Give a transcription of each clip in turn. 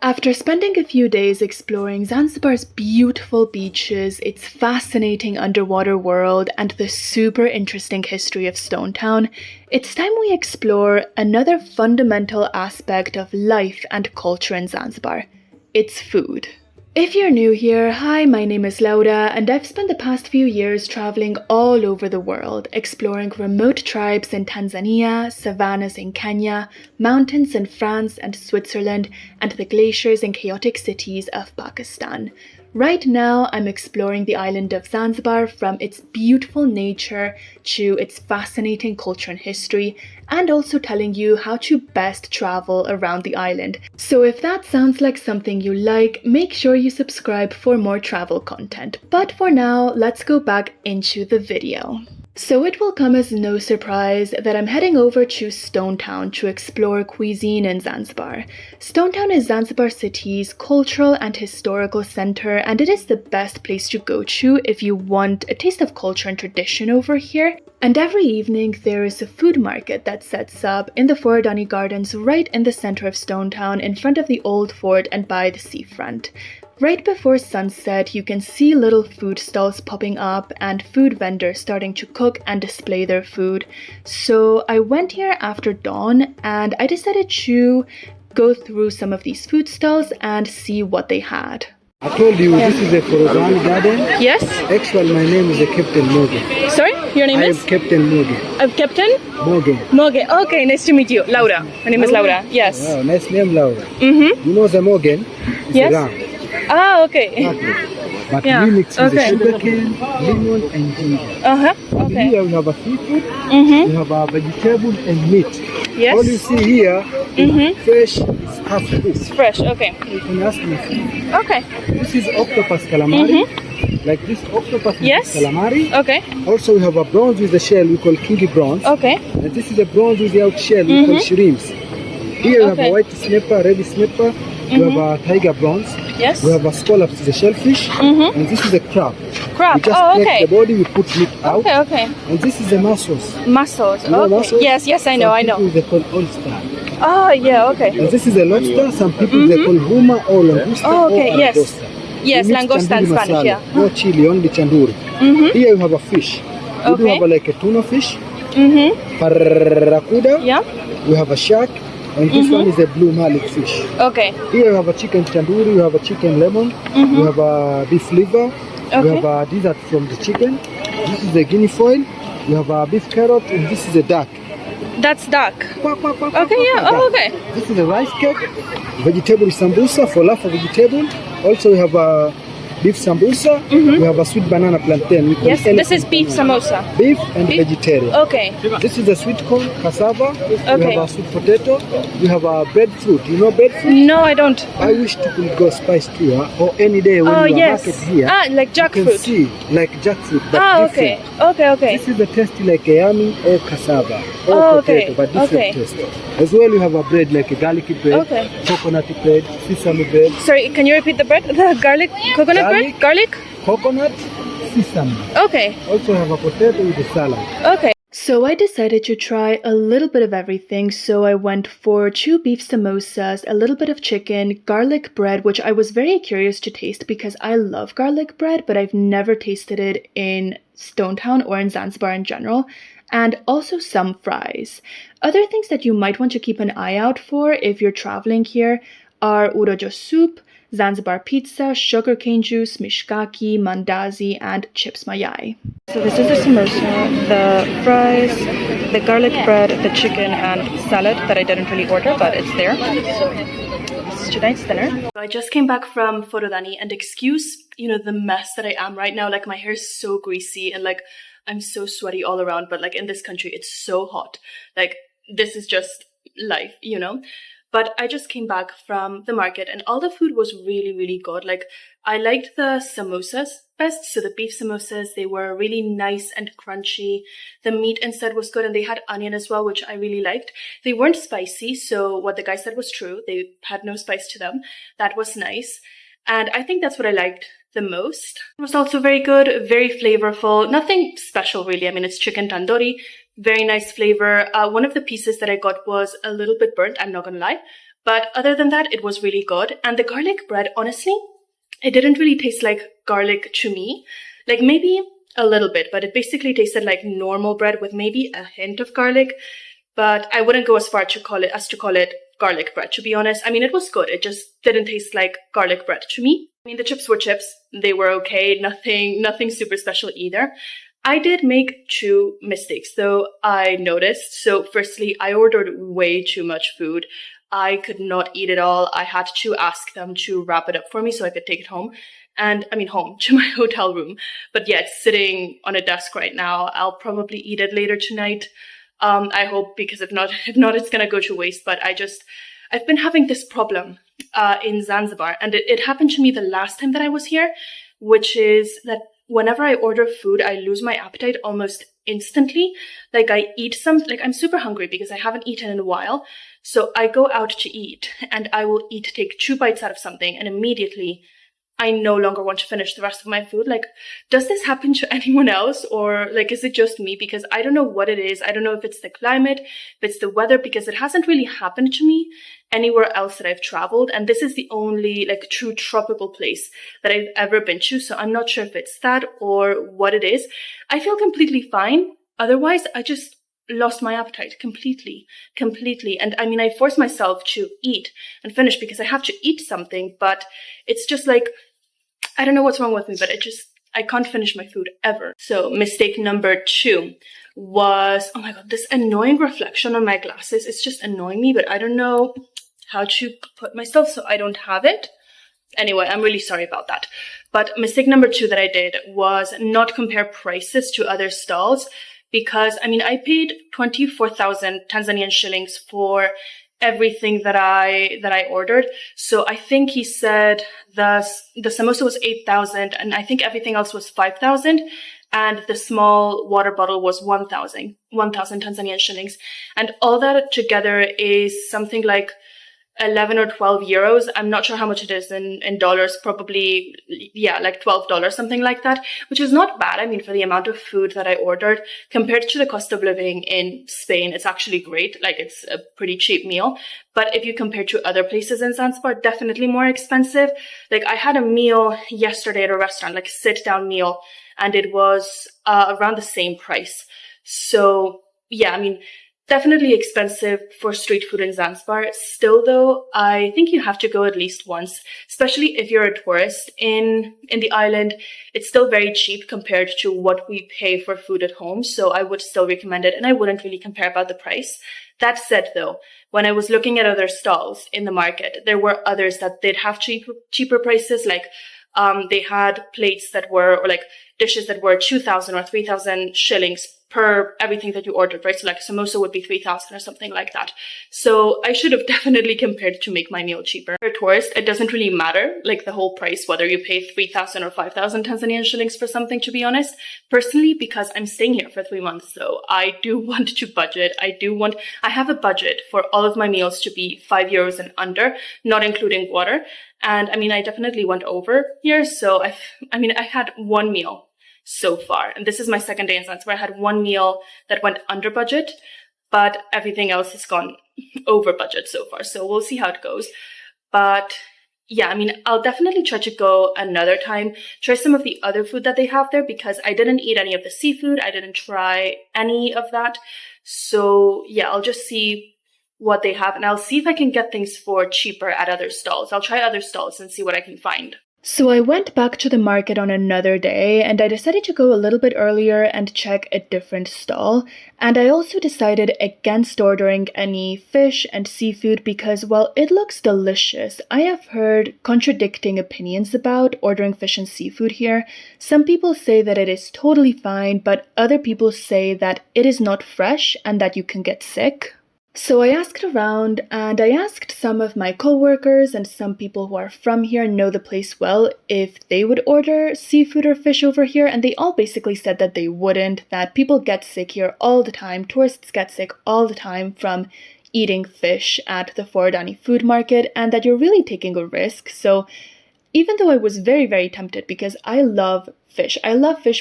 After spending a few days exploring Zanzibar's beautiful beaches, its fascinating underwater world, and the super interesting history of Stone Town, it's time we explore another fundamental aspect of life and culture in Zanzibar. It's food. If you're new here, hi, my name is Laura, and I've spent the past few years traveling all over the world, exploring remote tribes in Tanzania, savannas in Kenya, mountains in France and Switzerland, and the glaciers and chaotic cities of Pakistan. Right now, I'm exploring the island of Zanzibar from its beautiful nature to its fascinating culture and history, and also telling you how to best travel around the island. So if that sounds like something you like, make sure you subscribe for more travel content. But for now, let's go back into the video. So it will come as no surprise that I'm heading over to Stone Town to explore cuisine in Zanzibar. Stone Town is Zanzibar City's cultural and historical center, and it is the best place to go to if you want a taste of culture and tradition over here. And every evening there is a food market that sets up in the Forodhani gardens right in the center of Stone Town in front of the old fort and by the seafront. Right before sunset, you can see little food stalls popping up and food vendors starting to cook and display their food. So I went here after dawn and I decided to go through some of these food stalls and see what they had. I told you this is a Forodhani garden. Yes? Actually, my name is Captain Morgan. Sorry? Your name is? I am Captain Morgan. Captain? Morgan. Morgan. Okay, nice to meet you. Laura. My name is Laura. Yes. Wow, nice name, Laura. Mm-hmm. You know the Morgan? It's Yes. a ram. Ah, okay. Exactly. But Yeah, we mix with the okay. sugarcane, lemon, and ginger. Uh-huh. And Okay. here we have a seafood, Mm-hmm. we have a vegetable and meat. Yes. All you see here is fresh, is half It's fish. fresh. Okay. You can ask me. Okay. This is octopus calamari. Like this octopus Yes. calamari. Okay. Also, we have a bronze with the shell, we call kingi bronze. Okay. And this is a bronze without shell, we call shrimps. Here we have Okay. a white snapper, red snapper, we have a tiger bronze, Yes. we have a scallops, the shellfish, and this is a crab. Crab. We just Oh, take okay. the body, we put meat out, Okay. Okay. and this is the mussels. Mussels. You know Okay. mussels? Yes. Yes. I know. Some I know. people they call oyster. Oh, yeah. Okay. And this is a lobster, some people they call huma or langosta Oh, okay, or yes. aragosta. Yes. We mix Langosta in tandoori Spanish. masala, Yeah. no chili, only tandoori. Here we have a fish. We do Okay. have like a tuna fish, Mm-hmm. barracuda, Yeah. we have a shark, and this one is a blue malik fish. Okay. Here we have a chicken tandoori, we have a chicken lemon, we have a beef liver, we Okay. have a dessert from the chicken. This is a guinea fowl, we have a beef carrot, and this is a duck. That's duck. Okay, Okay. Yeah. Oh, okay. This is a rice cake, vegetable sambusa, falafel vegetable. Also we have a beef sambusa, we have a sweet banana plantain. We call Yes. This elephant is beef banana. samosa. Beef and Beef? vegetarian. Okay. This is a sweet corn, cassava. We Okay. have a sweet potato. We have a breadfruit. You know breadfruit? No, I don't. I wish to could go spice too, or any day when Oh, you are yes. market here. Ah, like You can jackfruit. see like jackfruit, but Ah, different. okay. Okay. Okay. This is the tasty like a yummy or cassava or Oh, potato, okay. but different Okay. taste. As well, you have a bread like a garlicky bread, Okay. coconut bread, sesame bread, Sorry, can you repeat the bread? The garlic, coconut bread? Garlic? coconut, sesame. Okay. Also have a potato with a salad. Okay. So I decided to try a little bit of everything. So I went for 2 beef samosas, a little bit of chicken, garlic bread, which I was very curious to taste because I love garlic bread, but I've never tasted it in Stone Town or in Zanzibar in general, and also some fries. Other things that you might want to keep an eye out for if you're traveling here are urojo soup, Zanzibar pizza, sugarcane juice, mishkaki, mandazi, and chips mayai. So this is the samosa, the fries, the garlic bread, the chicken, and salad that I didn't really order, but it's there. So this is tonight's dinner. I just came back from Forodhani, and excuse, the mess that I am right now. Like, my hair is so greasy, and like, I'm so sweaty all around, but like in this country, it's so hot. Like, this is just life, But I just came back from the market and all the food was really, really good. Like, I liked the samosas best. So the beef samosas, they were really nice and crunchy. The meat instead was good and they had onion as well, which I really liked. They weren't spicy. So what the guy said was true. They had no spice to them. That was nice. And I think that's what I liked the most. It was also very good, very flavorful. Nothing special really. I mean, it's chicken tandoori. Very nice flavor. One of the pieces that I got was a little bit burnt, I'm not gonna lie, But other than that, it was really good. And the garlic bread, honestly, it didn't really taste like garlic to me. Like maybe a little bit, but it basically tasted like normal bread with maybe a hint of garlic. But I wouldn't go as far to call it garlic bread, to be honest. I mean, it was good. It just didn't taste like garlic bread to me. I mean, the chips were chips. They were okay. Nothing super special either. I did make 2 mistakes, though, I noticed. So firstly, I ordered way too much food. I could not eat it all. I had to ask them to wrap it up for me so I could take it home. And I mean, home to my hotel room. But yeah, it's sitting on a desk right now. I'll probably eat it later tonight. I hope, because if not, it's gonna go to waste. But I've been having this problem in Zanzibar, and it happened to me the last time that I was here, which is that whenever I order food, I lose my appetite almost instantly. Like I'm super hungry because I haven't eaten in a while. So I go out to eat and I will take 2 bites out of something, and immediately I no longer want to finish the rest of my food. Like, does this happen to anyone else, or like, is it just me? Because I don't know what it is. I don't know if it's the climate, if it's the weather, because it hasn't really happened to me anywhere else that I've traveled. And this is the only like true tropical place that I've ever been to. So I'm not sure if it's that or what it is. I feel completely fine. Otherwise, I just lost my appetite completely. And I mean, I force myself to eat and finish because I have to eat something, but it's just like, I don't know what's wrong with me, but I can't finish my food ever. So mistake number 2 was, oh my God, this annoying reflection on my glasses. It's just annoying me, but I don't know how to put myself so I don't have it. Anyway, I'm really sorry about that. But mistake number 2 that I did was not compare prices to other stalls, because I mean, I paid 24,000 Tanzanian shillings for everything that I ordered. So I think he said the samosa was 8,000, and I think everything else was 5,000, and the small water bottle was 1,000 Tanzanian shillings. And all that together is something like 11 or 12 euros. I'm not sure how much it is in dollars, probably, yeah, like $12, something like that, which is not bad. I mean, for the amount of food that I ordered compared to the cost of living in Spain, it's actually great. Like, it's a pretty cheap meal. But if you compare to other places in Zanzibar, definitely more expensive. Like, I had a meal yesterday at a restaurant, like a sit-down meal, and it was around the same price. So yeah, I mean, definitely expensive for street food in Zanzibar. Still though, I think you have to go at least once, especially if you're a tourist in the island. It's still very cheap compared to what we pay for food at home. So I would still recommend it, and I wouldn't really compare about the price. That said though, when I was looking at other stalls in the market, there were others that did have cheaper prices. Like, they had plates that were, or like dishes that were 2,000 or 3,000 shillings per everything that you ordered, right? So like samosa would be 3,000 or something like that. So I should have definitely compared to make my meal cheaper. For a tourist, it doesn't really matter, like the whole price, whether you pay 3,000 or 5,000 Tanzanian shillings for something, to be honest. Personally, because I'm staying here for 3 months, so I do want to budget. I have a budget for all of my meals to be 5 euros and under, not including water. And I mean, I definitely went over here. So I had 1 meal so far, and this is my second day in Zanzibar. I had 1 meal that went under budget, but everything else has gone over budget so far. So we'll see how it goes. But yeah, I mean, I'll definitely try to go another time, try some of the other food that they have there, because I didn't eat any of the seafood. I didn't try any of that. So yeah, I'll just see what they have, and I'll see if I can get things for cheaper at other stalls. I'll try other stalls and see what I can find. So I went back to the market on another day, and I decided to go a little bit earlier and check a different stall. And I also decided against ordering any fish and seafood because, while it looks delicious, I have heard contradicting opinions about ordering fish and seafood here. Some people say that it is totally fine, but other people say that it is not fresh and that you can get sick. So I asked around, and I asked some of my coworkers and some people who are from here and know the place well if they would order seafood or fish over here, and they all basically said that they wouldn't, that people get sick here all the time, tourists get sick all the time from eating fish at the Forodhani food market, and that you're really taking a risk. So even though I was very, very tempted because I love fish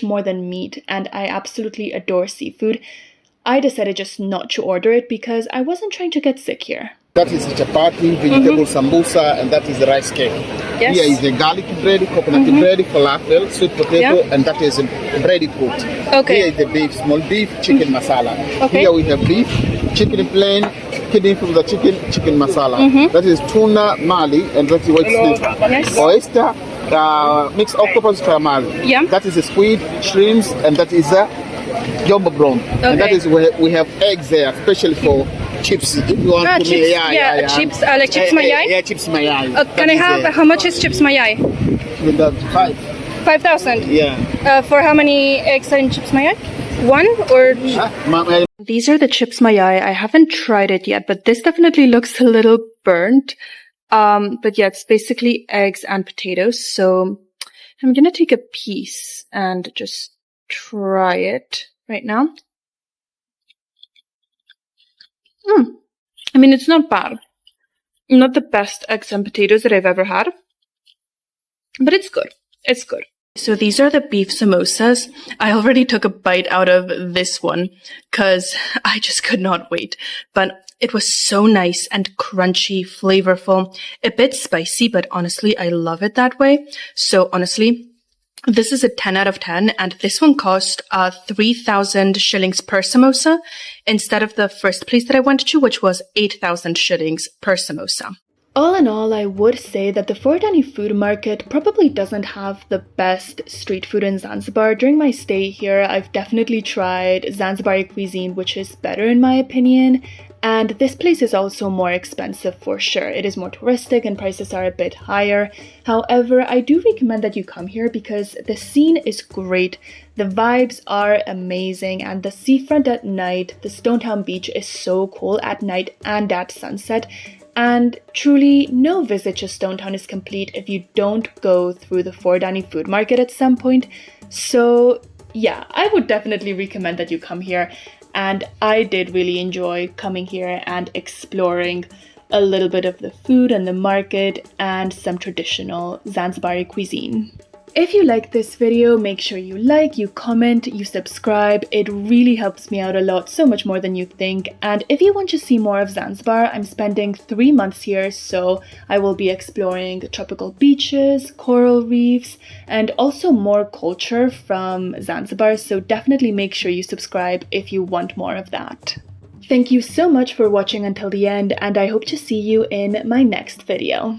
more than meat, and I absolutely adore seafood, I decided just not to order it because I wasn't trying to get sick here. That is chapati, vegetable sambusa, and that is the rice cake. Yes. Here is the garlic bread, coconut bread, falafel, sweet potato, and that is bread fruit. Okay. Here is the beef, small beef, chicken masala. Okay. Here we have beef, chicken plain, kidney from the chicken masala. That is tuna mali, and that is white snake. Yes. Oyster, mixed octopus calamari. Yeah. That is a squid, shrimps, and that is a jumbo prawn. And that is where we have eggs there, especially for chips. If you want to chips, yeah. Chips, like chips mayai? Yeah, chips mayai. Can I have, how much is chips mayai? With the 5,000? Yeah. For how many eggs are in chips mayai? One or... These are the chips mayai. I haven't tried it yet, but this definitely looks a little burnt. But yeah, it's basically eggs and potatoes. So I'm gonna take a piece and just try it right now. I mean, it's not bad. Not the best eggs and potatoes that I've ever had, but it's good. It's good. So these are the beef samosas. I already took a bite out of this one because I just could not wait. But it was so nice and crunchy, flavorful, a bit spicy, but honestly, I love it that way. So honestly, this is a 10 out of 10, and this one cost 3,000 shillings per samosa instead of the first place that I went to, which was 8,000 shillings per samosa. All in all, I would say that the Forodhani food market probably doesn't have the best street food in Zanzibar. During my stay here, I've definitely tried Zanzibari cuisine, which is better in my opinion. And this place is also more expensive for sure. It is more touristic and prices are a bit higher. However, I do recommend that you come here because the scene is great. The vibes are amazing, and the seafront at night, the Stone Town beach is so cool at night and at sunset. And truly, no visit to Stone Town is complete if you don't go through the Forodhani food market at some point. So yeah, I would definitely recommend that you come here. And I did really enjoy coming here and exploring a little bit of the food and the market and some traditional Zanzibari cuisine. If you like this video, make sure you like, you comment, you subscribe. It really helps me out a lot, so much more than you think. And if you want to see more of Zanzibar, I'm spending 3 months here, so I will be exploring tropical beaches, coral reefs, and also more culture from Zanzibar, so definitely make sure you subscribe if you want more of that. Thank you so much for watching until the end, and I hope to see you in my next video.